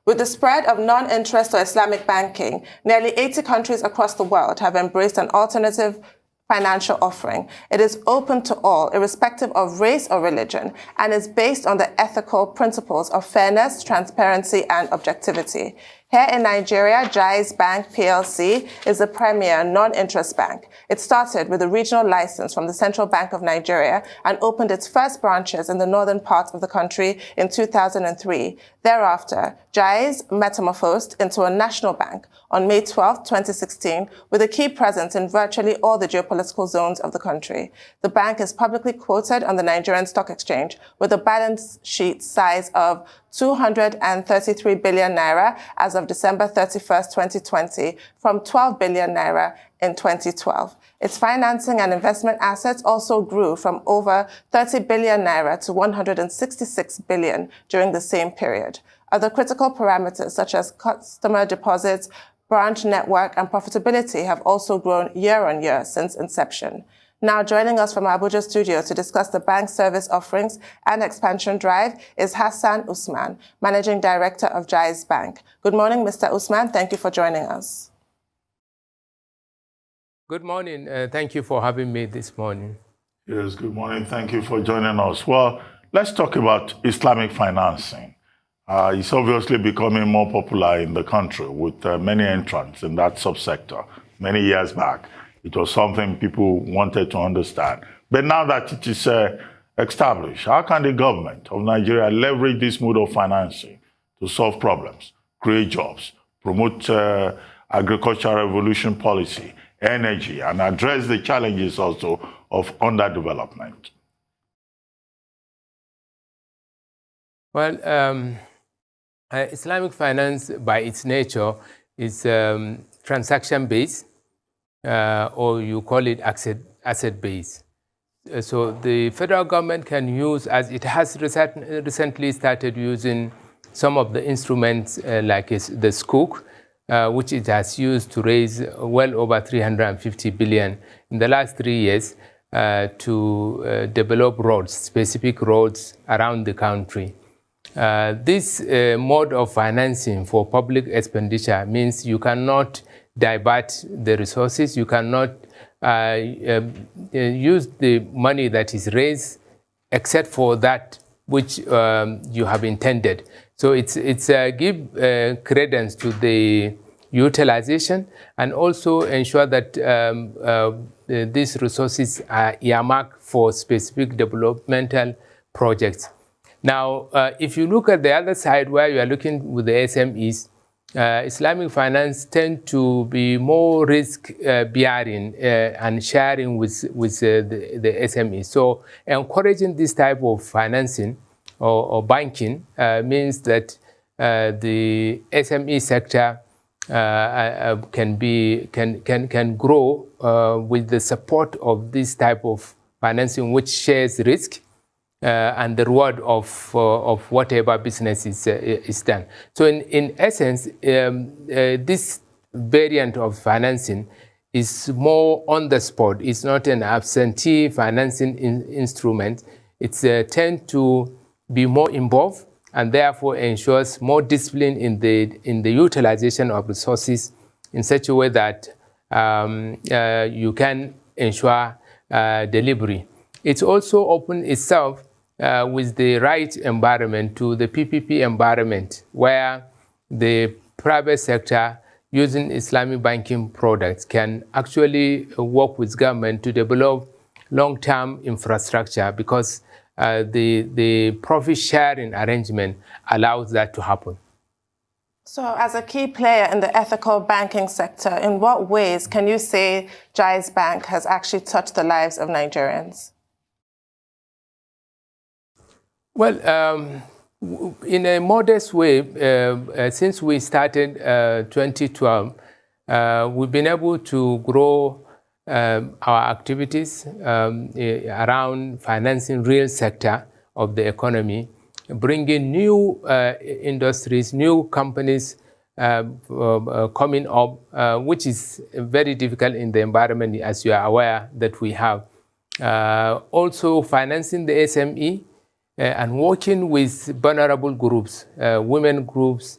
With the spread of non-interest or Islamic banking, nearly 80 countries across the world have embraced an alternative financial offering. It is open to all, irrespective of race or religion, and is based on the ethical principles of fairness, transparency, and objectivity. Here in Nigeria, Jaiz Bank PLC is the premier non-interest bank. It started with a regional license from the Central Bank of Nigeria and opened its first branches in the northern part of the country in 2003. Thereafter, Jaiz metamorphosed into a national bank on May 12, 2016, with a key presence in virtually all the geopolitical zones of the country. The bank is publicly quoted on the Nigerian Stock Exchange with a balance sheet size of 233 billion naira as of December 31st, 2020, from 12 billion naira in 2012. Its financing and investment assets also grew from over 30 billion naira to 166 billion during the same period. Other critical parameters such as customer deposits, branch network, and profitability have also grown year on year since inception. Now joining us from our Abuja studio to discuss the bank's service offerings and expansion drive is Hassan Usman, Managing Director of Jaiz Bank. Good morning, Mr. Usman. Thank you for joining us. Good morning. Thank you for having me this morning. Yes, good morning. Thank you for joining us. Well, let's talk about Islamic financing. It's obviously becoming more popular in the country with many entrants in that subsector. Many years back, it was something people wanted to understand. But now that it is established, how can the government of Nigeria leverage this mode of financing to solve problems, create jobs, promote agricultural revolution policy, energy, and address the challenges also of underdevelopment? Well, Islamic finance, by its nature, is transaction-based, or you call it asset-based. So the federal government can use, as it has recently started using some of the instruments like the Sukuk, which it has used to raise well over 350 billion in the last 3 years to develop roads, specific roads around the country. This mode of financing for public expenditure means you cannot divert the resources, you cannot use the money that is raised except for that which you have intended. So it's give credence to the utilization and also ensure that these resources are earmarked for specific developmental projects. Now, if you look at the other side where you are looking with the SMEs, Islamic finance tend to be more risk-bearing and sharing with the SMEs. So encouraging this type of financing or banking means that the SME sector can grow with the support of this type of financing, which shares risk and the reward of whatever business is done. So in essence, this variant of financing is more on the spot. It's not an absentee financing instrument. It's tend to be more involved and therefore ensures more discipline in the utilization of resources in such a way that you can ensure delivery. It's also open itself with the right environment to the PPP environment, where the private sector using Islamic banking products can actually work with government to develop long-term infrastructure, because the profit sharing arrangement allows that to happen. So as a key player in the ethical banking sector, in what ways can you say Jaiz Bank has actually touched the lives of Nigerians? Well, in a modest way, since we started 2012, we've been able to grow our activities around financing real sector of the economy, bringing new industries, new companies coming up, which is very difficult in the environment, as you are aware that we have. Also financing the SME and working with vulnerable groups, women groups,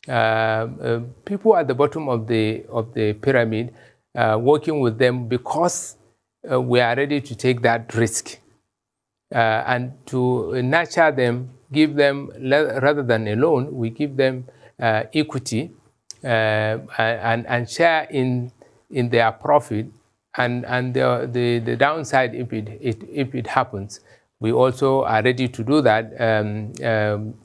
people at the bottom of the pyramid, working with them because we are ready to take that risk and to nurture them, give them, rather than a loan, we give them equity and share in their profit, and the downside if it happens. We also are ready to do that,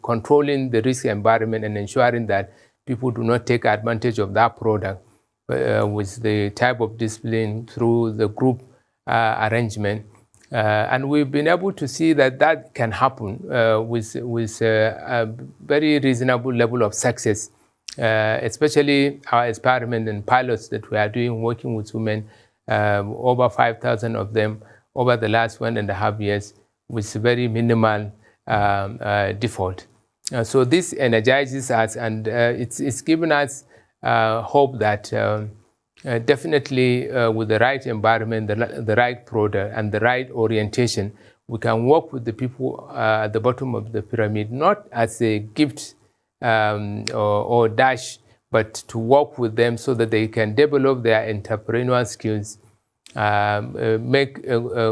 controlling the risk environment and ensuring that people do not take advantage of that product with the type of discipline through the group arrangement. And we've been able to see that that can happen with a very reasonable level of success, especially our experiment and pilots that we are doing working with women, over 5,000 of them over the last 1.5 years with very minimal default. So this energizes us, and it's given us hope that definitely with the right environment, the right product, and the right orientation, we can work with the people at the bottom of the pyramid, not as a gift or dash, but to work with them so that they can develop their entrepreneurial skills,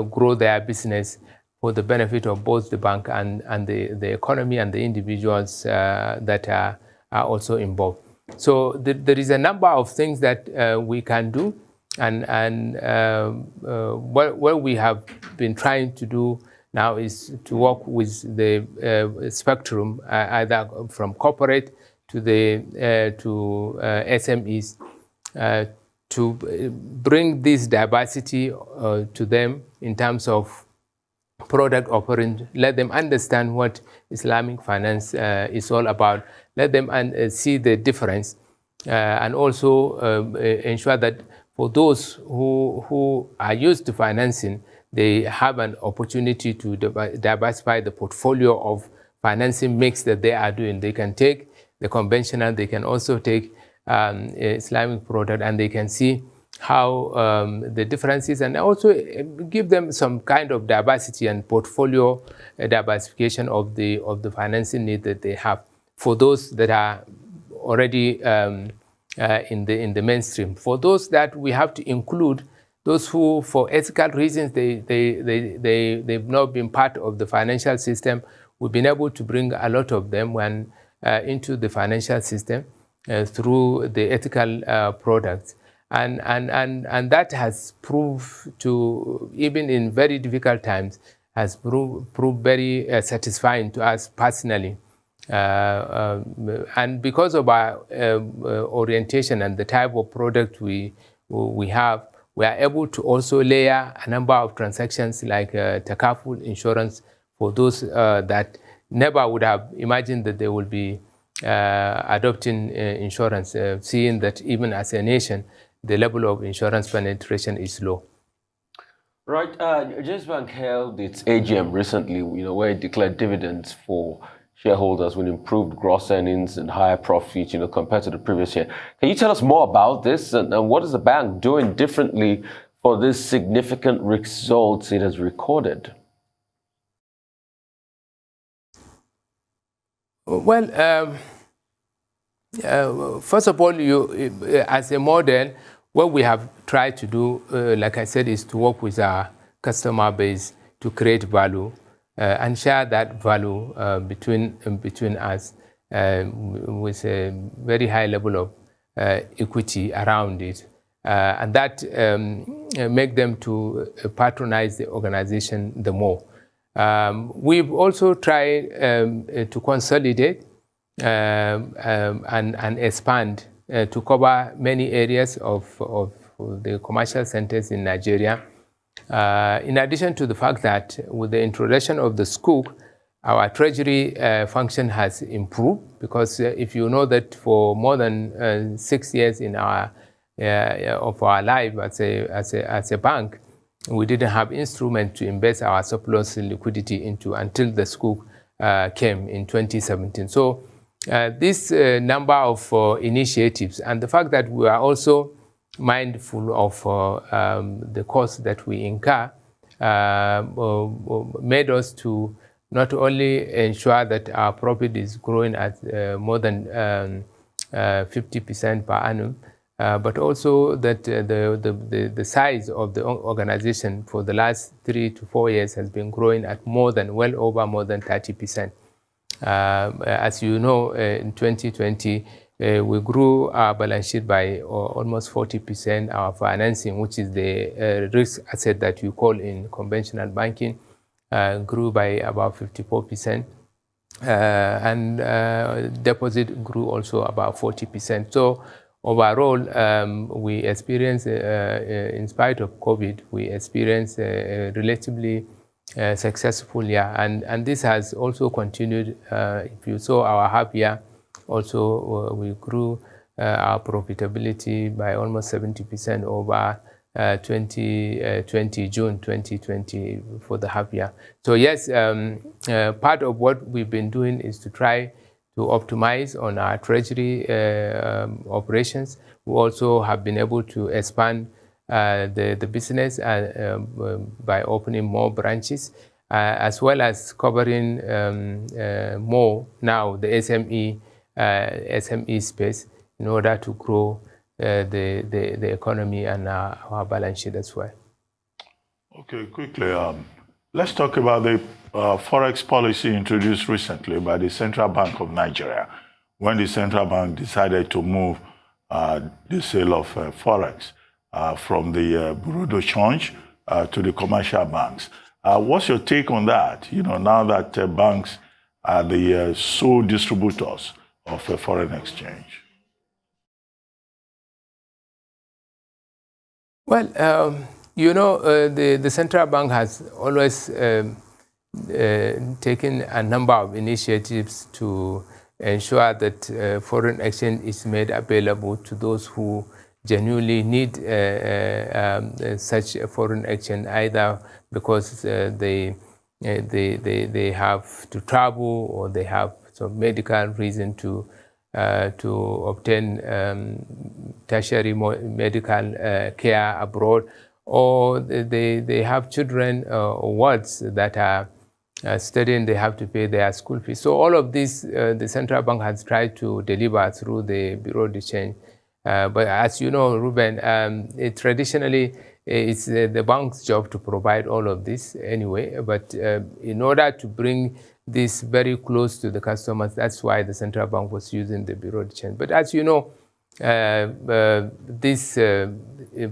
grow their business for the benefit of both the bank and the economy and the individuals that are also involved. So there is a number of things that we can do, and what we have been trying to do now is to work with the spectrum, either from corporate to SMEs, to bring this diversity to them in terms of product offering, let them understand what Islamic finance is all about, let them see the difference, and also ensure that for those who are used to financing, they have an opportunity to diversify the portfolio of financing mix that they are doing. They can take the conventional, they can also take Islamic product, and they can see how the differences, and also give them some kind of diversity and portfolio diversification of the financing need that they have for those that are already in the mainstream. For those that we have to include, those who, for ethical reasons, they've not been part of the financial system, we've been able to bring a lot of them into the financial system through the ethical products. And that has proved to, even in very difficult times, has proved very satisfying to us personally. And because of our orientation and the type of product we have, we are able to also layer a number of transactions like takaful insurance for those that never would have imagined that they will be adopting insurance, seeing that even as a nation, the level of insurance penetration is low. Right. Jaiz Bank held its AGM recently, where it declared dividends for shareholders with improved gross earnings and higher profits, compared to the previous year. Can you tell us more about this, and what is the bank doing differently for this significant results it has recorded? Well, first of all, as a model, what we have tried to do, like I said, is to work with our customer base to create value and share that value between us with a very high level of equity around it, and that make them to patronize the organization the more. We've also tried to consolidate and expand to cover many areas of the commercial centers in Nigeria. In addition to the fact that with the introduction of the scoop, our treasury function has improved, because if you know that for more than 6 years in of our life as a bank, we didn't have instrument to invest our surplus liquidity into until the scoop came in 2017. So this number of initiatives, and the fact that we are also mindful of the cost that we incur, made us to not only ensure that our profit is growing at more than 50% per annum, but also that the size of the organization for the last 3 to 4 years has been growing at well over more than 30%. As you know, in 2020, we grew our balance sheet by almost 40%. Our financing, which is the risk asset that you call in conventional banking, grew by about 54%. And deposit grew also about 40%. So overall, we experienced, in spite of COVID, we experienced a relatively successful year. And this has also continued. If you saw our half year, also we grew our profitability by almost 70% over June 2020 for the half year. So yes, part of what we've been doing is to try to optimize on our treasury operations. We also have been able to expand the business by opening more branches, as well as covering more now the SME space in order to grow the economy and our balance sheet as well. Okay, quickly, let's talk about the forex policy introduced recently by the Central Bank of Nigeria, when the Central Bank decided to move the sale of forex from the bureau de change to the commercial banks. What's your take on that? You know, now that banks are the sole distributors of foreign exchange. Well, you know, the central bank has always taken a number of initiatives to ensure that foreign exchange is made available to those who genuinely need such a foreign exchange, either because they have to travel or they have some medical reason to obtain tertiary medical care abroad, or they have children or wards that are studying, they have to pay their school fees. So all of this, the central bank has tried to deliver through the bureau de change. But as you know, Ruben, traditionally, it's the bank's job to provide all of this anyway. But in order to bring this very close to the customers, that's why the central bank was using the bureau de change. But as you know, this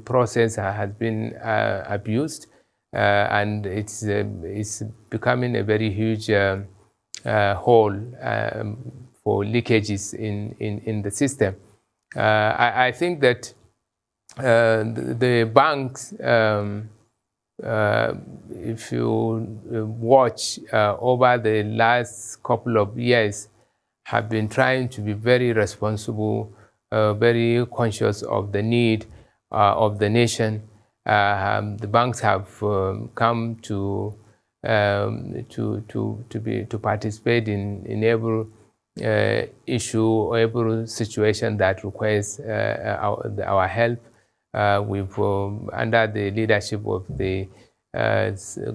process has been abused, and it's becoming a very huge hole for leakages in the system. I think that the banks, if you watch over the last couple of years, have been trying to be very responsible, very conscious of the need of the nation. The banks have come to participate in every issue or every situation that requires our help. We've under the leadership of the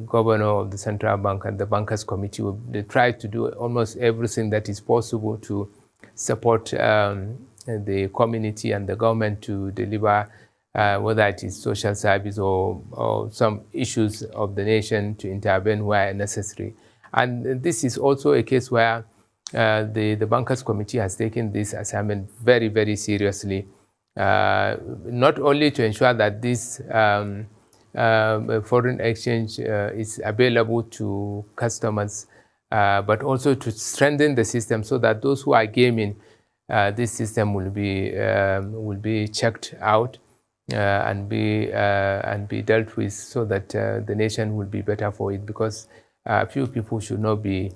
governor of the central bank and the bankers committee, they try to do almost everything that is possible to support the community and the government to deliver, whether it is social service or some issues of the nation, to intervene where necessary. And this is also a case where the bankers committee has taken this assignment very, very seriously. Not only to ensure that this foreign exchange is available to customers, but also to strengthen the system so that those who are gaming this system will be checked out and be dealt with, so that the nation will be better for it. Because few people should not be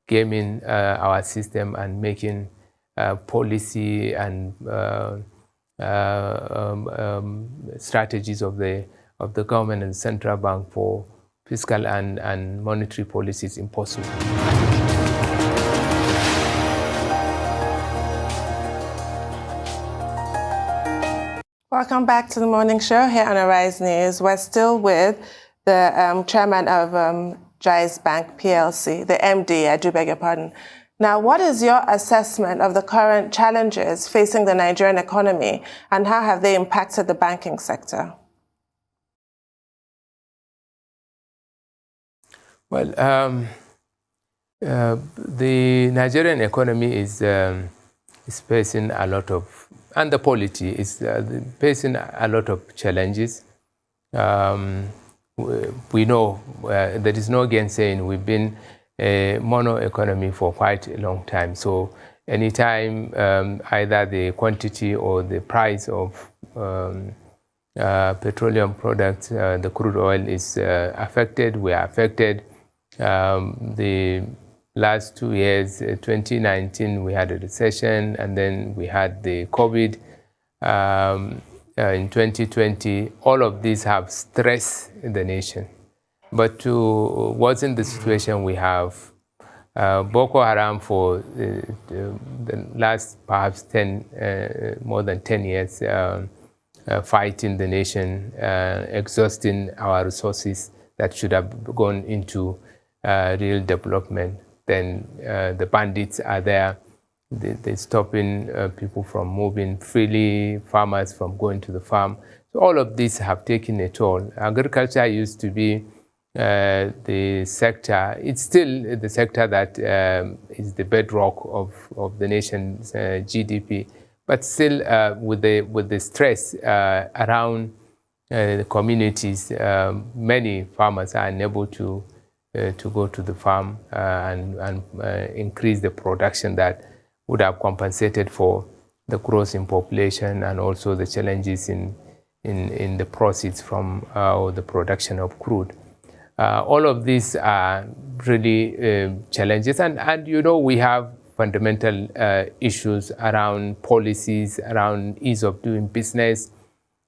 gaming our system and making policy and strategies of the government and central bank for fiscal and monetary policies impossible. Welcome back to the morning show here on Arise News. We're still with the chairman of Jaiz Bank PLC, the MD, I do beg your pardon, Now, what is your assessment of the current challenges facing the Nigerian economy, and how have they impacted the banking sector? Well, the Nigerian economy is facing a lot of, and the polity is facing a lot of challenges. We know there is no gainsaying. We've been a mono economy for quite a long time. So anytime either the quantity or the price of petroleum products, the crude oil is affected, we are affected. The last 2 years, 2019, we had a recession, and then we had the COVID. In 2020, all of these have stressed the nation. But to worsen the situation, we have Boko Haram for the last perhaps more than 10 years, fighting the nation, exhausting our resources that should have gone into real development. Then the bandits are there. They're stopping people from moving freely, farmers from going to the farm. So all of these have taken a toll. Agriculture used to be the sector. It's still the sector that is the bedrock of the nation's GDP. But still, with the stress around the communities, many farmers are unable to go to the farm and increase the production that would have compensated for the growth in population and also the challenges in the proceeds from the production of crude. All of these are really challenges, and you know, we have fundamental issues around policies, around ease of doing business,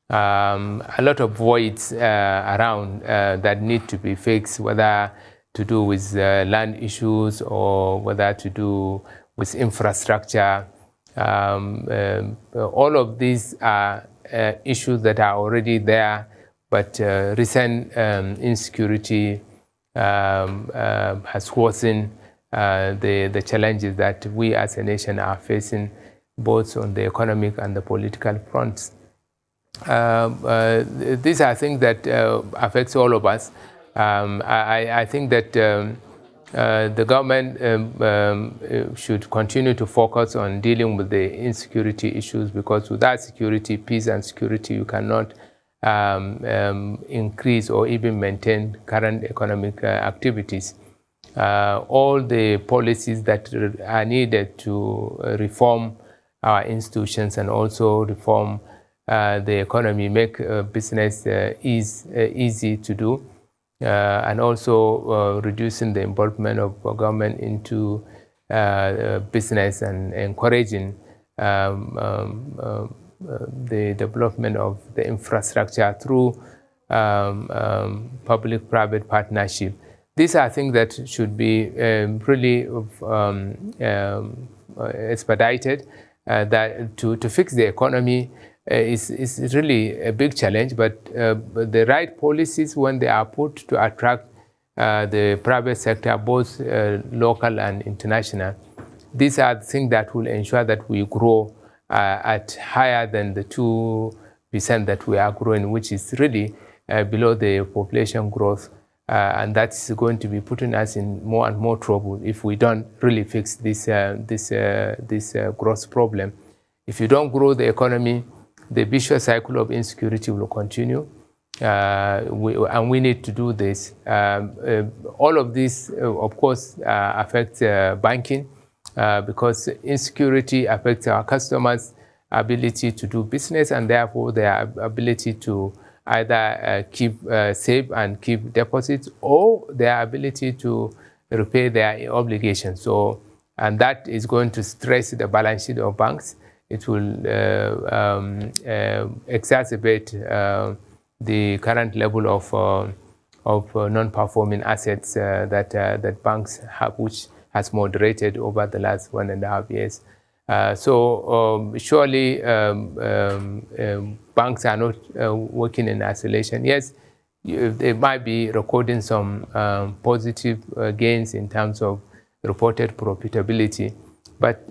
a lot of voids around that need to be fixed, whether to do with land issues or whether to do with infrastructure. All of these are issues that are already there, but recent insecurity has worsened the challenges that we as a nation are facing, both on the economic and the political fronts. These are things that affects all of us. I think that the government should continue to focus on dealing with the insecurity issues, because without security, peace and security, you cannot increase or even maintain current economic activities. All the policies that are needed to reform our institutions and also reform the economy, make business easy to do, and also reducing the involvement of government into business and encouraging the development of the infrastructure through public-private partnership. These are things that should be really expedited. That to fix the economy is really a big challenge, but the right policies, when they are put to attract the private sector, both local and international, these are the things that will ensure that we grow at higher than the 2% that we are growing, which is really below the population growth. And that's going to be putting us in more and more trouble if we don't really fix this growth problem. If you don't grow the economy, the vicious cycle of insecurity will continue, and we need to do this. All of this, of course, affects banking, because insecurity affects our customers' ability to do business, and therefore their ability to either keep safe and keep deposits, or their ability to repay their obligations. So, and that is going to stress the balance sheet of banks. It will exacerbate the current level of non-performing assets that banks have, which has moderated over the last 1.5 years. Surely banks are not working in isolation. Yes, they might be recording some positive gains in terms of reported profitability. But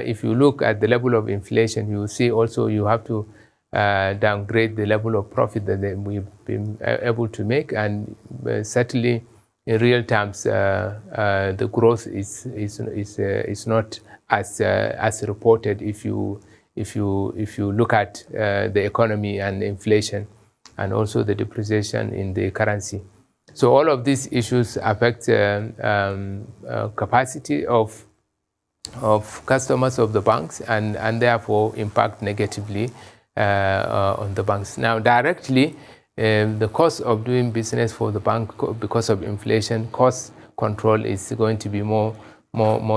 if you look at the level of inflation, you will see also you have to downgrade the level of profit that we've been able to make, and certainly in real terms, the growth is not as reported if you look at the economy and inflation, and also the depreciation in the currency. So all of these issues affect capacity of customers of the banks, and therefore impact negatively on the banks. Now, directly, the cost of doing business for the bank because of inflation, cost control is going to be more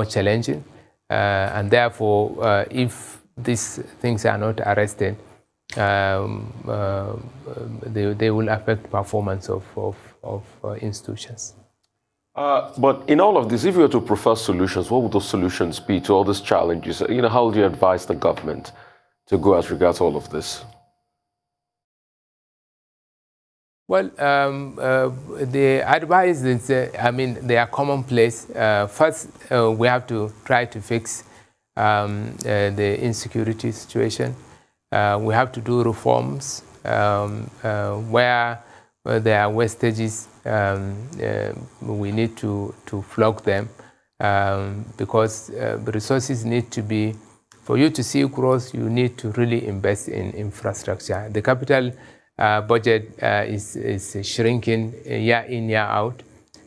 challenging, and therefore, if these things are not arrested, they will affect performance of institutions. But in all of this, if you were to prefer solutions, what would those solutions be to all these challenges? How would you advise the government to go as regards all of this? Well, the advice is, they are commonplace. First, we have to try to fix the insecurity situation. We have to do reforms where there are wastages. We need to flog them because the resources need to be, for you to see growth, you need to really invest in infrastructure. The capital budget is shrinking year in, year out,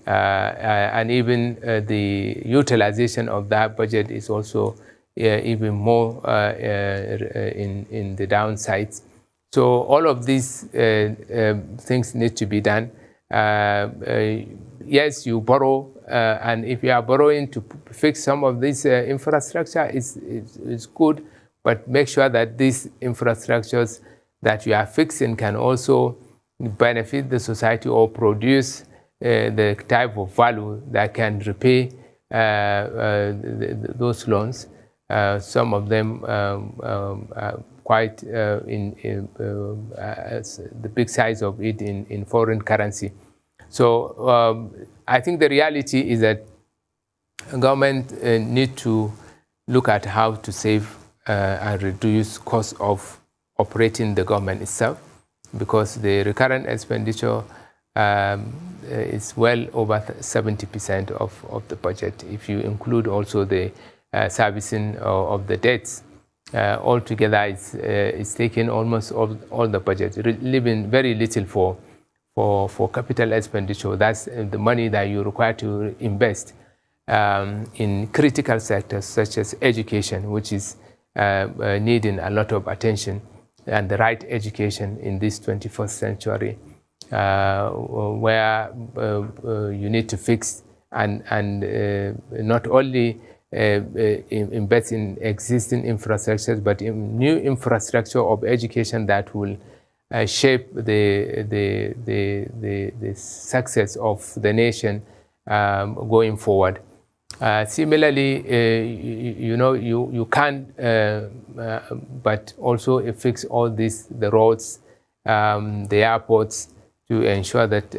and even the utilization of that budget is also even more in the downsides. So all of these things need to be done. Yes, you borrow, and if you are borrowing to fix some of this infrastructure, it's good, but make sure that these infrastructures that you are fixing can also benefit the society or produce the type of value that can repay those loans. Some of them quite the big size of it in foreign currency. So I think the reality is that government need to look at how to save and reduce cost of operating the government itself, because the recurrent expenditure is well over 70% of the budget. If you include also the servicing of the debts, altogether it's taking almost all the budget, leaving very little for capital expenditure. That's the money that you require to invest in critical sectors such as education, which is needing a lot of attention, and the right education in this 21st century, where you need to fix and not only invest in existing infrastructures, but in new infrastructure of education that will shape the success of the nation going forward. Similarly, you can't but also fix all this, the roads, the airports, to ensure that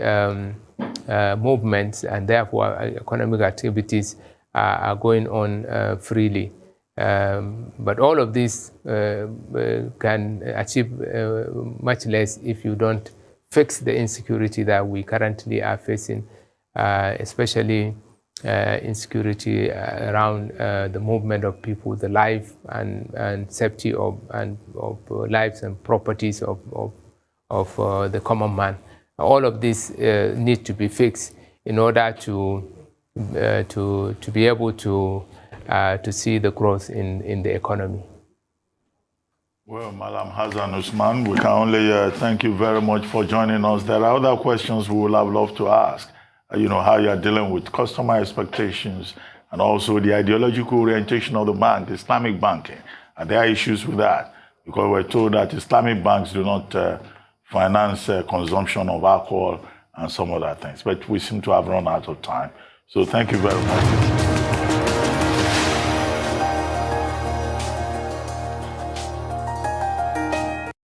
movements and therefore economic activities are going on freely. But all of this can achieve much less if you don't fix the insecurity that we currently are facing, especially insecurity around the movement of people, the life and safety of lives and properties of the common man. All of this need to be fixed in order to be able to see the growth in the economy. Well, Madam Hassan Usman, we can only thank you very much for joining us. There are other questions we would have loved to ask. How you are dealing with customer expectations and also the ideological orientation of the bank, Islamic banking. And there are issues with that, because we're told that Islamic banks do not finance consumption of alcohol and some other things. But we seem to have run out of time. So thank you very much.